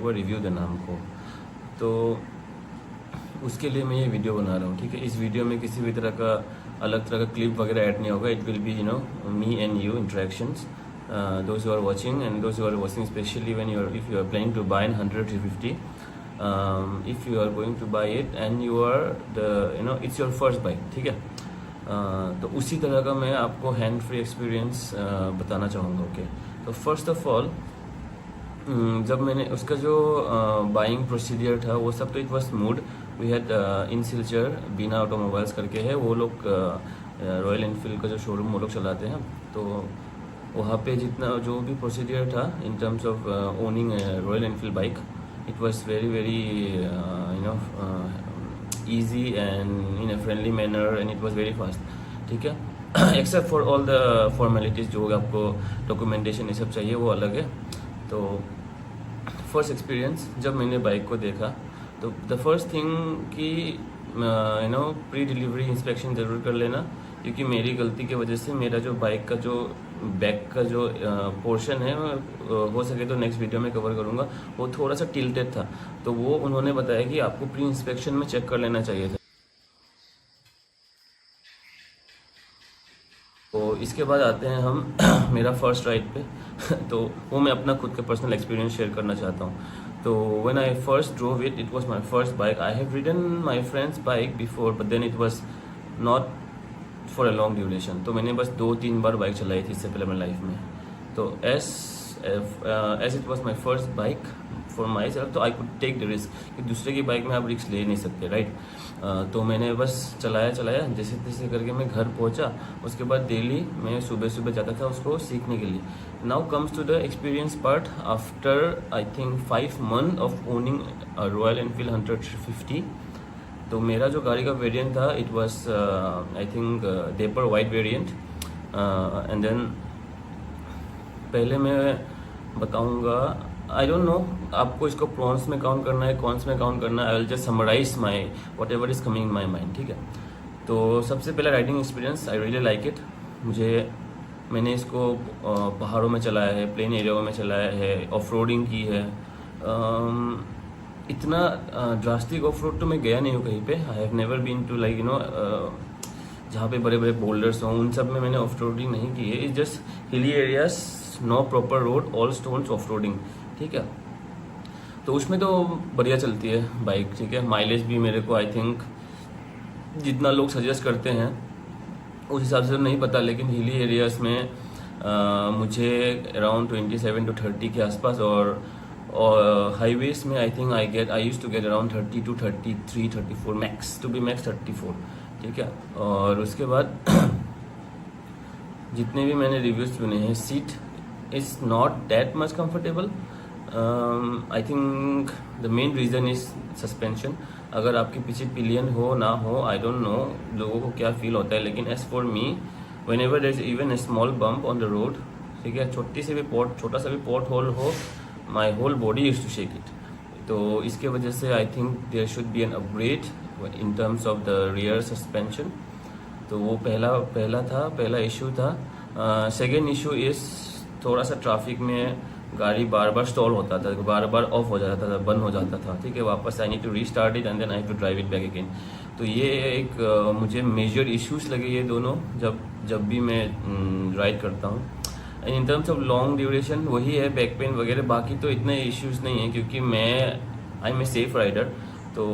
वो रिव्यू देना हमको, तो उसके लिए मैं ये वीडियो बना रहा हूँ। ठीक है, इस वीडियो में किसी भी तरह का अलग तरह का क्लिप वगैरह ऐड नहीं होगा। It will be me and you interactions, those who are watching and those who are watching, especially when if you are planning to buy in 100 350, if you are going to buy it and you are the it's your first bike, ठीक है। तो उसी तरह का मैं आपको hand free experience बताना चाहूँगा। ओके, तो फर्स्ट ऑफ ऑल जब मैंने उसका जो बाइंग प्रोसीडियर था वो सब, तो it was smooth. We had in Silchar Bina automobiles करके है, वो लोग रॉयल एनफील्ड का जो शोरूम वो लोग चलाते हैं। तो वहाँ पे जितना जो भी प्रोसीडियर था इन terms of owning Royal Enfield bike, it was very very easy and in a friendly manner and it was very fast, ठीक है। Except for all the formalities, जो आपको डॉक्यूमेंटेशन ये सब चाहिए वो अलग है। तो फर्स्ट एक्सपीरियंस जब मैंने बाइक को देखा, तो द फर्स्ट थिंग कि प्री डिलीवरी इंस्पेक्शन ज़रूर कर लेना, क्योंकि मेरी गलती की वजह से मेरा जो बाइक का जो बैक का जो पोर्शन है, हो सके तो नेक्स्ट वीडियो में कवर करूँगा, वो थोड़ा सा टिल्टेड था। तो वो उन्होंने बताया कि आपको प्री इंस्पेक्शन में चेक कर लेना चाहिए था। तो इसके बाद आते हैं हम मेरा फर्स्ट राइड पे। तो वो मैं अपना खुद का पर्सनल एक्सपीरियंस शेयर करना चाहता हूँ। तो when I first drove it, it was my first bike. I have ridden my friends bike before, but then it was not for a long duration. तो मैंने बस 2-3 बार बाइक चलाई थी इससे पहले मेरी लाइफ में। तो as it was my first bike for myself, तो I could take the risk, कि दूसरे की बाइक में आप रिस्क ले नहीं सकते, राइट। तो मैंने बस चलाया जैसे तैसे करके मैं घर पहुंचा। उसके बाद डेली मैं सुबह सुबह जाता था उसको सीखने के लिए। Now comes to the experience part. After I think 5 month of owning Royal Enfield 100 350, तो मेरा जो गाड़ी का वेरिएंट था, it was I think dapper white variant. And then पहले मैं बताऊंगा, आई डोंट नो आपको इसको प्रॉन्स में काउंट करना है, कॉन्स में काउंट करना है। I will just summarise my whatever is coming in my mind, ठीक है। तो सबसे पहला riding experience, I really like it. मैंने इसको पहाड़ों में चलाया है, प्लेन एरियाओं में चलाया है, ऑफ रोडिंग की है। इतना ड्रास्टिक ऑफ रोड तो मैं गया नहीं हूँ कहीं पे। I have never been to like जहाँ पे बड़े बड़े बोल्डर्स हों, उन सब में मैंने ऑफ रोडिंग नहीं की है। It's just hilly areas, no proper road, all stones, off roading, ठीक है। तो उसमें तो बढ़िया चलती है बाइक, ठीक है। माइलेज भी मेरे को आई थिंक जितना लोग सजेस्ट करते हैं उस हिसाब से तो नहीं पता, लेकिन हिली एरियाज में मुझे अराउंड 27 to 30 के आसपास, और हाईवेज में I think I use to get around 30 to 33 34, max to be max 34, ठीक है। और उसके बाद जितने भी मैंने रिव्यूज सुने हैं, seat is not that much comfortable. I think the main reason is suspension. अगर आपके पीछे पिलियन हो ना हो, आई डोंट नो लोगों को क्या फील होता है, लेकिन as for me, whenever there is even a small bump on the road, ठीक है, छोटा सा भी पोर्ट होल हो, my whole body use to shake it. तो इसके वजह से I think there should be an upgrade in terms of the rear suspension. तो वो पहला इशू था। सेकेंड इशू इज़ थोड़ा सा ट्रैफिक में गाड़ी बार बार स्टॉल होता था, बार बार ऑफ हो जाता था, बंद हो जाता था, ठीक है। वापस I need to restart it and then I have to drive it back again. तो ये एक मुझे मेजर इश्यूज लगे ये दोनों, जब भी मैं राइड करता हूँ। And in terms of long duration वही है, बैक पेन वगैरह, बाकी तो इतने इश्यूज नहीं है, क्योंकि I am a safe rider. तो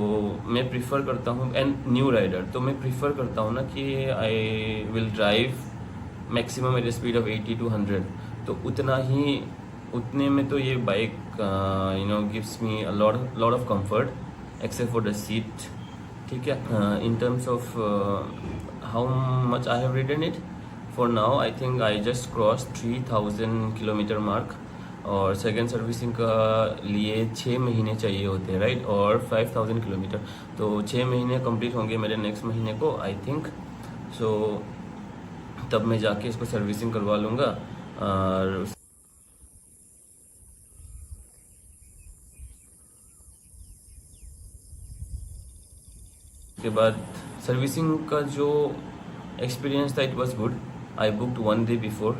मैं प्रीफर करता हूँ, एंड न्यू राइडर, तो मैं प्रीफर करता हूँ ना कि I will drive maximum at speed of 80 to 100। तो उतने में तो ये bike gives me a lot of comfort except for the seat, ठीक है। In terms of how much I have ridden it, for now I think I just cross 3000 kilometre mark, और second servicing का लिए 6 महीने चाहिए होते हैं, right, और 5000 किलोमीटर। तो 6 महीने कंप्लीट होंगे मेरे नेक्स्ट महीने को आई थिंक। सो तब मैं जाके इसको सर्विसिंग करवा लूँगा। और उसके बाद सर्विसिंग का जो एक्सपीरियंस था, it was good. I booked 1 day before,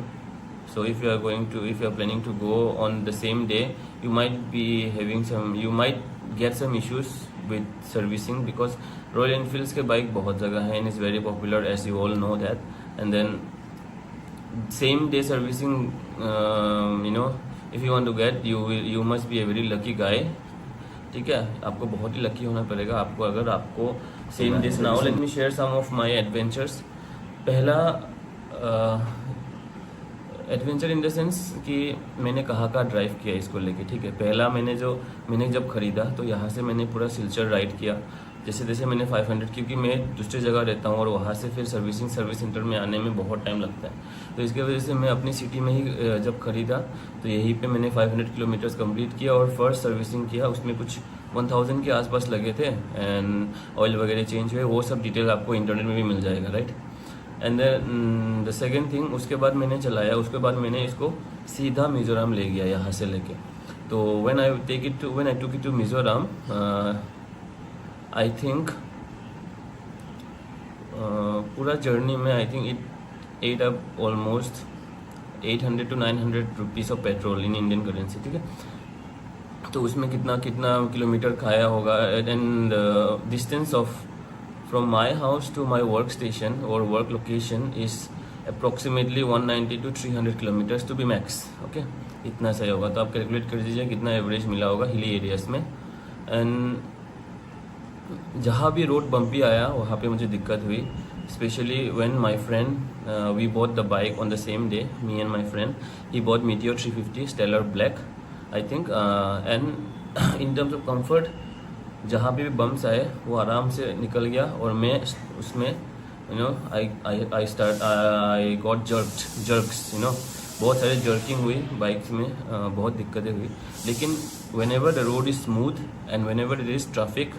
So if you are planning to go on the same day, you might get some issues with servicing, because Royal Enfields के bike बहुत जगह है and is very popular, as you all know that. And then same day servicing, if you want to get, you must be a very lucky guy. ठीक है, आपको बहुत ही lucky होना पड़ेगा आपको, अगर आपको सेम डे ना हो. Let me share some of my adventures. पहला एडवेंचर इन द सेंस कि मैंने कहाँ ड्राइव किया इसको लेके. ठीक है, पहला मैंने जब ख़रीदा तो यहाँ से मैंने पूरा सिलचर राइड किया. जैसे मैंने 500, क्योंकि मैं दूसरी जगह रहता हूँ और वहाँ से फिर सर्विस सेंटर में आने में बहुत टाइम लगता है, तो इसकी वजह से मैं अपनी सिटी में ही जब ख़रीदा तो यहीं पे मैंने 500 किलोमीटर्स कंप्लीट किया और फर्स्ट सर्विसिंग किया. उसमें कुछ 1000 के आसपास लगे थे एंड ऑयल वगैरह चेंज हुए. वो सब डिटेल आपको इंटरनेट में भी मिल जाएगा, right. And then the second thing, उसके बाद मैंने चलाया, उसके बाद मैंने इसको सीधा मिज़ोरम ले गया यहाँ से लेके. तो when I took it to Mizoram, I think पूरा जर्नी में I think it ate up almost 800 to 900 rupees of petrol in Indian currency. ठीक है, तो उसमें कितना किलोमीटर खाया होगा. And distance of from my house to my work station और work location is approximately 190 to 300 kilometres to be max. Okay, इतना सही होगा. तो आप कैलकुलेट कर दीजिए कितना एवरेज मिला होगा हिली एरियाज़ में. एंड जहाँ भी रोड बम्पी आया वहाँ पे मुझे दिक्कत हुई, specially when my friend we bought the bike on the same day. Me and my friend, he bought Meteor 350 Stellar black I think. And in terms of comfort, जहाँ पे भी बम्प्स आए वो आराम से निकल गया और मैं उसमें आई गॉट जर्क्स. बहुत सारे जर्किंग हुई बाइक्स में, बहुत दिक्कतें हुई. लेकिन whenever the road is smooth and whenever it is traffic,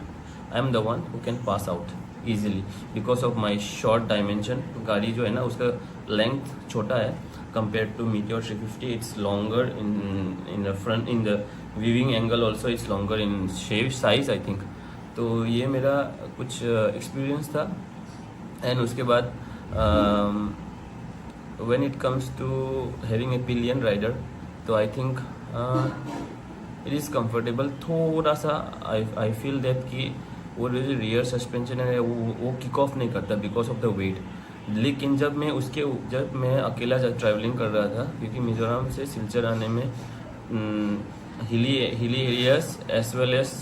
I am the one who can pass out easily because of my short dimension. गाड़ी जो है ना उसका लेंथ छोटा है compare to Meteor 350. It's longer in the front, in the viewing angle also it's longer in shape size I think. तो ये मेरा कुछ एक्सपीरियंस था. एंड उसके बाद when it comes to having a pillion rider, तो I think it is comfortable. थोड़ा सा आई फील दैट कि वो जो रियर सस्पेंशन है वो किक ऑफ नहीं करता बिकॉज ऑफ द वेट. लेकिन जब मैं अकेला जब ट्रैवलिंग कर रहा था, क्योंकि मिज़ोरम से सिलचर आने में hilly areas as well as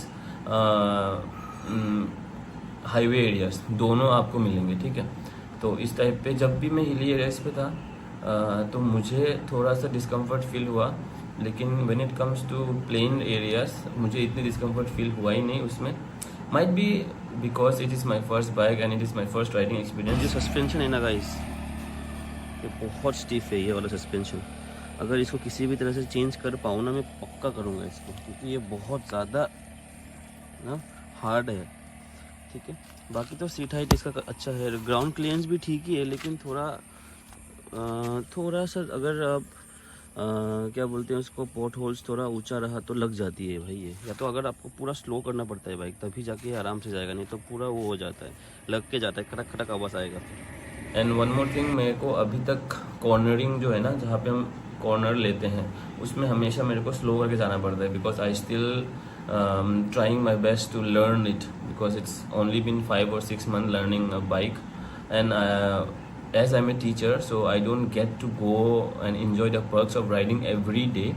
highway areas दोनों आपको मिलेंगे. ठीक है, तो इस टाइप पे जब भी मैं हिली एरियाज पे था तो मुझे थोड़ा सा डिस्कम्फर्ट फील हुआ. लेकिन when it comes to plain areas मुझे इतनी डिस्कम्फर्ट फील हुआ ही नहीं उसमें. Might be because it is my first bike and it is my first riding experience. जो सस्पेंशन है ना गाइस, ये बहुत स्टिफ है ये वाला सस्पेंशन. अगर इसको किसी भी तरह से चेंज कर पाऊँ ना, मैं पक्का करूँगा इसको, क्योंकि ये बहुत ज़्यादा ना हार्ड है. ठीक है, बाकी तो सीट हाइट इसका अच्छा है, ग्राउंड क्लियरेंस भी ठीक ही है. लेकिन थोड़ा सा अगर आप क्या बोलते हैं उसको, पोर्ट होल्स थोड़ा ऊंचा रहा तो लग जाती है भाई ये. या तो अगर आपको पूरा स्लो करना पड़ता है बाइक, तभी जाके आराम से जाएगा, नहीं तो पूरा वो हो जाता है, लग के जाता है, खटक खटक आवाज़ आएगा. एंड वन मोर थिंग, मेरे को अभी तक कॉर्नरिंग जो है ना, जहाँ पे हम कॉर्नर लेते हैं, उसमें हमेशा मेरे को स्लो करके जाना पड़ता है. Because I still trying my best to learn it, because it's only been 5 or 6 months learning a bike. And as I'm a teacher, so I don't get to go and enjoy the perks of riding every day.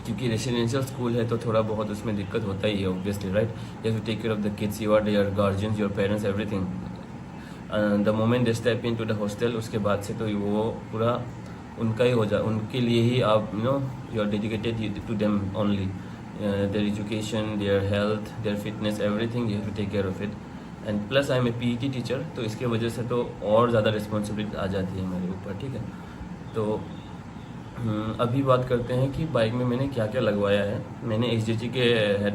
क्योंकि residential school है तो थोड़ा बहुत उसमें दिक्कत होता ही है, obviously, right. You have to take care of the kids, you are their guardians, your parents, everything. The moment they step into the hostel, उसके बाद से तो वो पूरा उनका ही हो जाए, उनके लिए ही आप you are dedicated to them only. Their education, their health, their fitness, everything you have to take care of it. And plus I am a PET teacher, तो इसके वजह से तो और ज़्यादा रिस्पॉन्सिबिलिटी आ जाती है मेरे ऊपर. ठीक है, तो अभी बात करते हैं कि बाइक में मैंने क्या क्या लगवाया है. मैंने XJG के हेड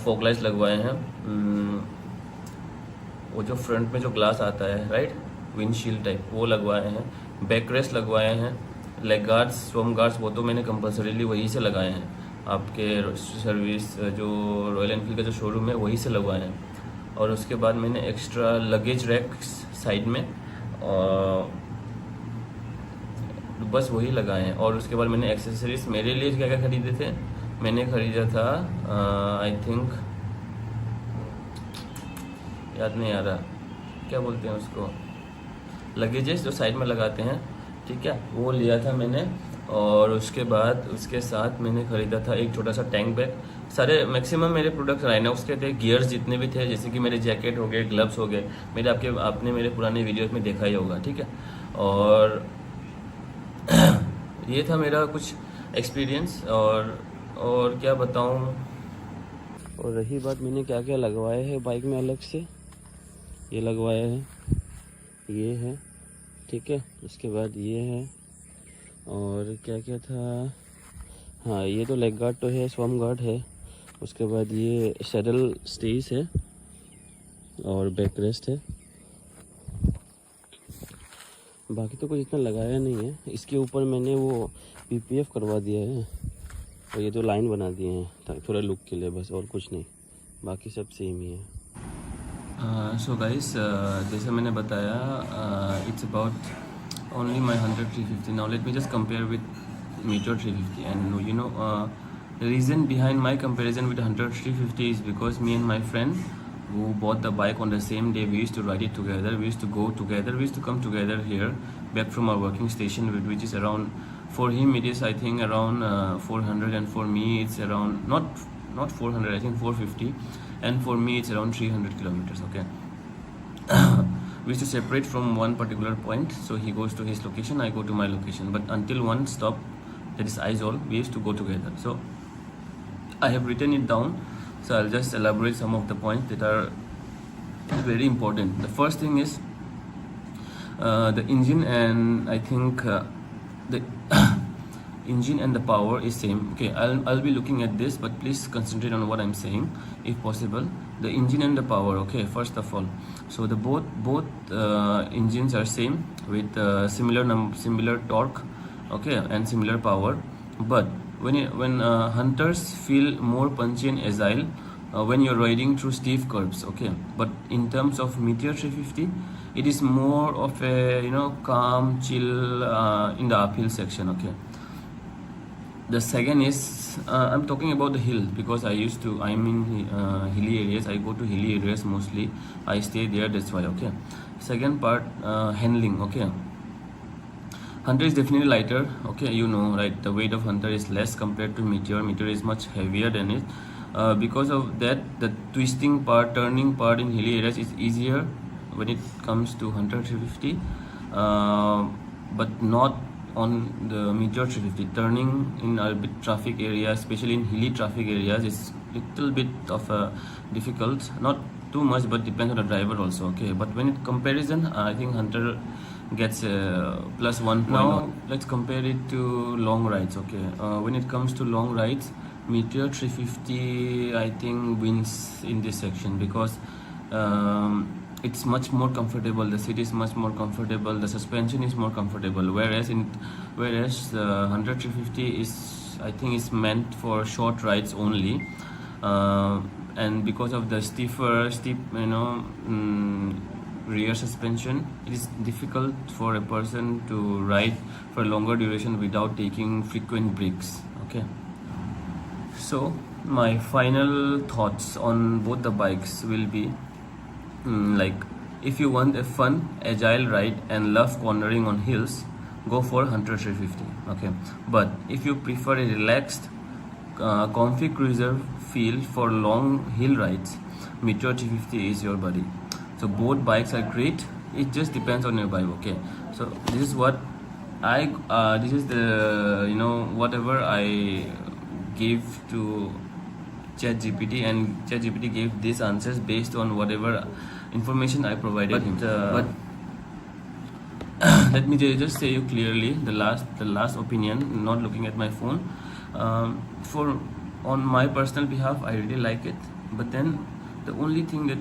फॉग लाइट्स लगवाए हैं. वो जो फ्रंट में जो ग्लास आता है, राइट, विंडशील्ड टाइप, वो लगवाए हैं. बैक रेस्ट लगवाए हैं. लेग गार्ड्स, स्वम गार्ड्स, वो तो मैंने कंपल्सरीली वहीं से लगाए हैं. आपके सर्विस जो रॉयल एनफील्ड का जो शोरूम है वहीं से लगवाए हैं. और उसके बाद मैंने एक्स्ट्रा लगेज रैक साइड में और बस वही लगाए हैं। और उसके बाद मैंने एक्सेसरीज मेरे लिए क्या क्या खरीदे थे, मैंने खरीदा था आई थिंक, याद नहीं आ रहा क्या बोलते हैं उसको, लगेजेस जो साइड में लगाते हैं, ठीक है, वो लिया था मैंने। और उसके बाद उसके साथ मैंने ख़रीदा था एक छोटा सा टैंक बैग। सारे मैक्सिमम मेरे प्रोडक्ट्स राइनॉक्स के थे, गियर्स जितने भी थे, जैसे कि मेरे जैकेट हो गए, ग्लव्स हो गए, मेरे आपने मेरे पुराने वीडियोस में देखा ही होगा, ठीक है। और ये था मेरा कुछ एक्सपीरियंस, और क्या बताऊं। और रही बात मैंने क्या क्या लगवाया है बाइक में अलग से, ये लगवाया है, ये है, ठीक है, उसके बाद ये है, और क्या क्या था, हाँ ये तो लेग गार्ड तो है, स्वम गार्ड है, उसके बाद ये सैडल स्टेज है और बैक रेस्ट है। बाकी तो कुछ इतना लगाया नहीं है। इसके ऊपर मैंने वो PPF करवा दिया है और ये तो लाइन बना दिए हैं थोड़ा लुक के लिए बस, और कुछ नहीं, बाकी सब सेम ही है। सो गाइस, जैसे मैंने बताया, it's about only my 100-350. Now let me just compare with Meteor 350, and you know, the reason behind my comparison with 100-350 is because me and my friend who bought the bike on the same day, we used to ride it together, we used to go together, we used to come together here back from our working station, which is around, for him it is I think around 400, and for me it's around not 400, I think 450, and for me it's around 300 kilometers, okay. We used to separate from one particular point, so he goes to his location, I go to my location, but until one stop, that is Aizawl, we used to go together. So I have written it down, so I'll just elaborate some of the points that are very important. The first thing is the engine, and I think the engine and the power is same. Okay, I'll be looking at this, but please concentrate on what I'm saying if possible. The engine and the power, okay, first of all, so the both engines are same with similar torque, okay, and similar power. But when hunters feel more punchy and agile when you're riding through steep curves, okay. But in terms of Meteor 350, it is more of a, you know, calm, chill in the uphill section, okay. The second is I'm talking about the hill, because I'm in hilly areas, I go to hilly areas mostly, I stay there, that's why, okay. Second part, handling, okay. Hunter is definitely lighter, okay, you know, right, the weight of Hunter is less compared to Meteor. Meteor is much heavier than it. Because of that, the twisting part, turning part in hilly areas is easier when it comes to Hunter 350, but not on the Meteor 350. Turning in a bit traffic area, especially in hilly traffic areas, is little bit of difficult. Not too much, but depends on the driver also, okay. But when it comparison, I think Hunter gets +1 point. Now let's compare it to long rides, okay. When it comes to long rides, Meteor 350 I think wins in this section, because it's much more comfortable, the seat is much more comfortable, the suspension is more comfortable, whereas the 100-350 is, I think, is meant for short rides only, and because of the steep, you know, rear suspension, it is difficult for a person to ride for a longer duration without taking frequent breaks, okay. So my final thoughts on both the bikes will be, like, if you want a fun, agile ride and love cornering on hills, go for Hunter 350, okay. But if you prefer a relaxed, comfy cruiser feel for long hill rides, Meteor 350 is your buddy. So both bikes are great, it just depends on your bike, okay. So this is what this is the, you know, whatever I gave to ChatGPT, and ChatGPT gave these answers based on whatever information I provided him. But let me just say you clearly the last opinion, not looking at my phone. On my personal behalf, I really like it, but then the only thing that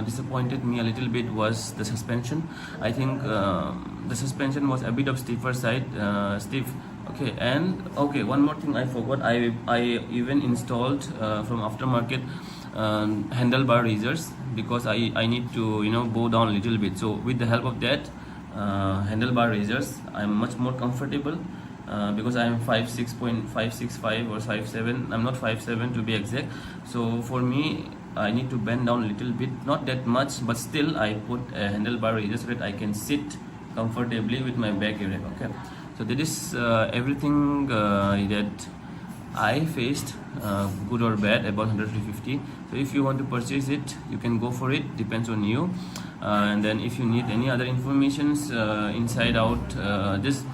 disappointed me a little bit was the suspension. I think the suspension was a bit of stiffer side, stiff. Okay, and okay, one more thing I forgot. I even installed from aftermarket handlebar raisers, because I need to, you know, bow down a little bit. So with the help of that, handlebar razors. I'm much more comfortable because I'm 5'6.565 or 5'7". I'm not 5'7" to be exact. So for me, I need to bend down a little bit, not that much, but still I put a handlebar razor so that I can sit comfortably with my back area. Okay, so that is everything that I faced, good or bad, about 100-150. So if you want to purchase it, you can go for it, depends on you. And then if you need any other informations inside out, just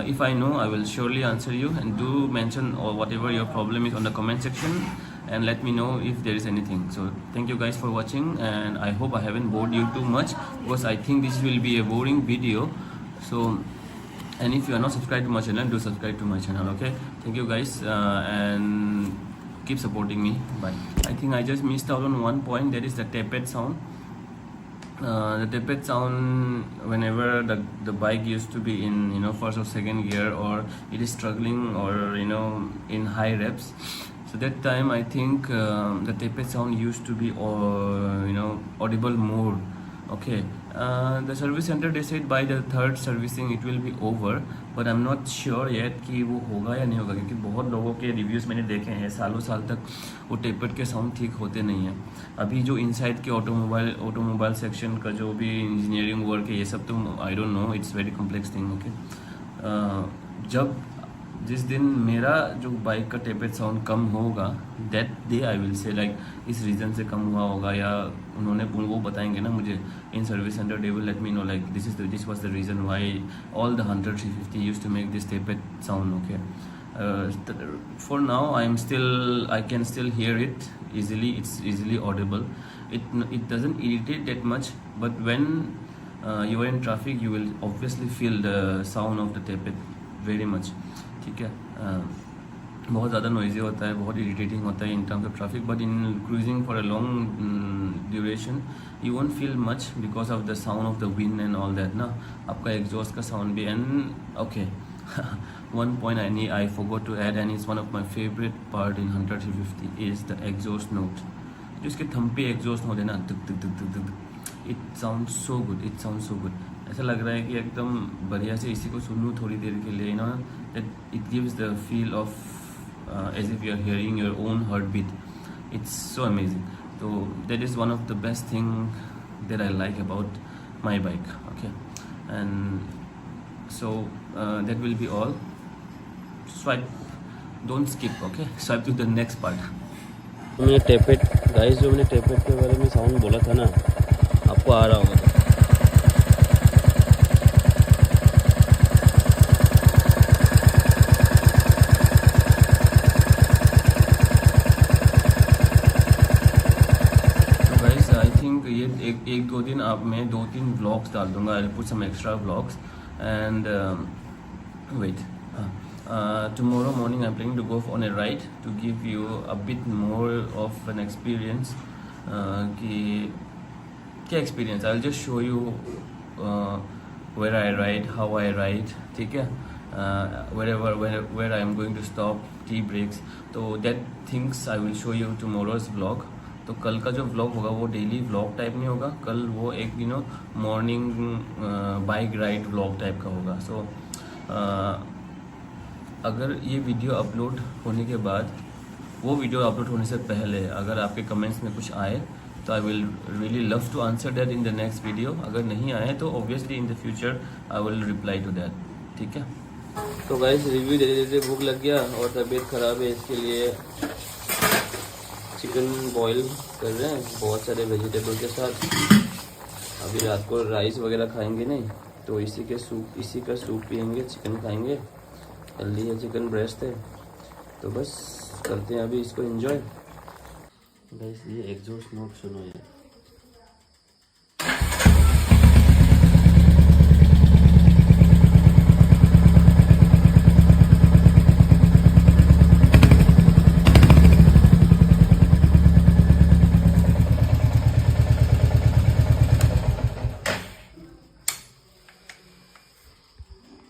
if I know, I will surely answer you, and do mention or whatever your problem is on the comment section, and let me know if there is anything. So thank you guys for watching, and I hope I haven't bored you too much, because I think this will be a boring video. So, and if you are not subscribed to my channel, do subscribe to my channel. Okay, thank you guys, and keep supporting me. Bye. I think I just missed out on one point, that is the tappet sound. The tappet sound, whenever the bike used to be in, you know, first or second gear, or it is struggling, or, you know, in high reps, so that time I think the tappet sound used to be, you know, audible more. Okay, the service center, they said by the third servicing it will be over, but I'm not sure yet कि वो होगा या नहीं होगा, क्योंकि बहुत लोगों के रिव्यूज़ मैंने देखे हैं, सालों साल तक वो टेपेट के साउंड ठीक होते नहीं हैं. अभी जो इनसाइड के ऑटोमोबाइल सेक्शन का जो भी इंजीनियरिंग वर्क है, ये सब तो I don't know, it's very complex thing. Okay, जिस दिन मेरा जो बाइक का टेपेट साउंड कम होगा, that day I will say like इस रीज़न से कम हुआ होगा, या उन्होंने वो बताएंगे ना मुझे in service centre, they will let me know like this was the reason why all the 100-350 used to make this tappet sound. Okay, for now I can still hear it easily. It's easily audible. It doesn't irritate that much, but when you are in traffic, you will obviously feel the sound of the tappet very much. ठीक है, बहुत ज़्यादा noisy होता है, बहुत irritating होता है in terms of traffic, but in cruising for a long duration you won't feel much because of the sound of the wind and all that ना, आपका एग्जॉस्ट का साउंड भी. And okay, one point I forgot to add, and it's one of my favorite part in 100-350 is the exhaust note. जो इसके Thampi exhaust होते ना, तुक तुक तुक तुक तुक, it sounds so good. ऐसा लग रहा है कि एकदम बढ़िया से इसी को सुन लूँ थोड़ी देर के लिए, ना, that it gives the feel of as if you are hearing your own heartbeat. It's so amazing. So that is one of the best thing that I like about my bike. Okay, and so that will be all. Swipe, don't skip. Okay, swipe to the next part. मैंने टेपेट guys, जो मैंने टेपेट के बारे में sound बोला था ना, आपको आ रहा होगा. तो गाइस, आई थिंक ये एक दो दिन आप मैं 2-3 व्लॉग्स डाल दूंगा. I will put some extra vlogs and wait. Tomorrow morning I'm planning to go on a ride to give you a bit more of an experience. क्या experience? I'll just show you where I ride, how I ride. ठीक है, where I am going to stop, tea breaks. तो that things I will show you tomorrow's vlog. तो कल का जो vlog होगा वो डेली व्लॉग टाइप नहीं होगा, कल वो एक morning bike ride vlog type का होगा. सो अगर ये वीडियो अपलोड होने के बाद, वो वीडियो अपलोड होने से पहले अगर आपके कमेंट्स में कुछ आए, तो I will really love to answer that in the next video. अगर नहीं आए तो obviously in the future I will reply to that. ठीक है, तो गाइस रिव्यू देते देते भूख लग गया और तबीयत ख़राब है, इसके लिए चिकन बॉईल कर रहे हैं बहुत सारे वेजिटेबल के साथ. अभी रात को राइस वगैरह खाएंगे नहीं, तो इसी का सूप पियेंगे, चिकन खाएंगे. हेल्दी है, चिकन ब्रेस्ट है, तो बस करते हैं अभी इसको एंजॉय. गाइस ये एग्जॉस्ट नोट सुनो, ये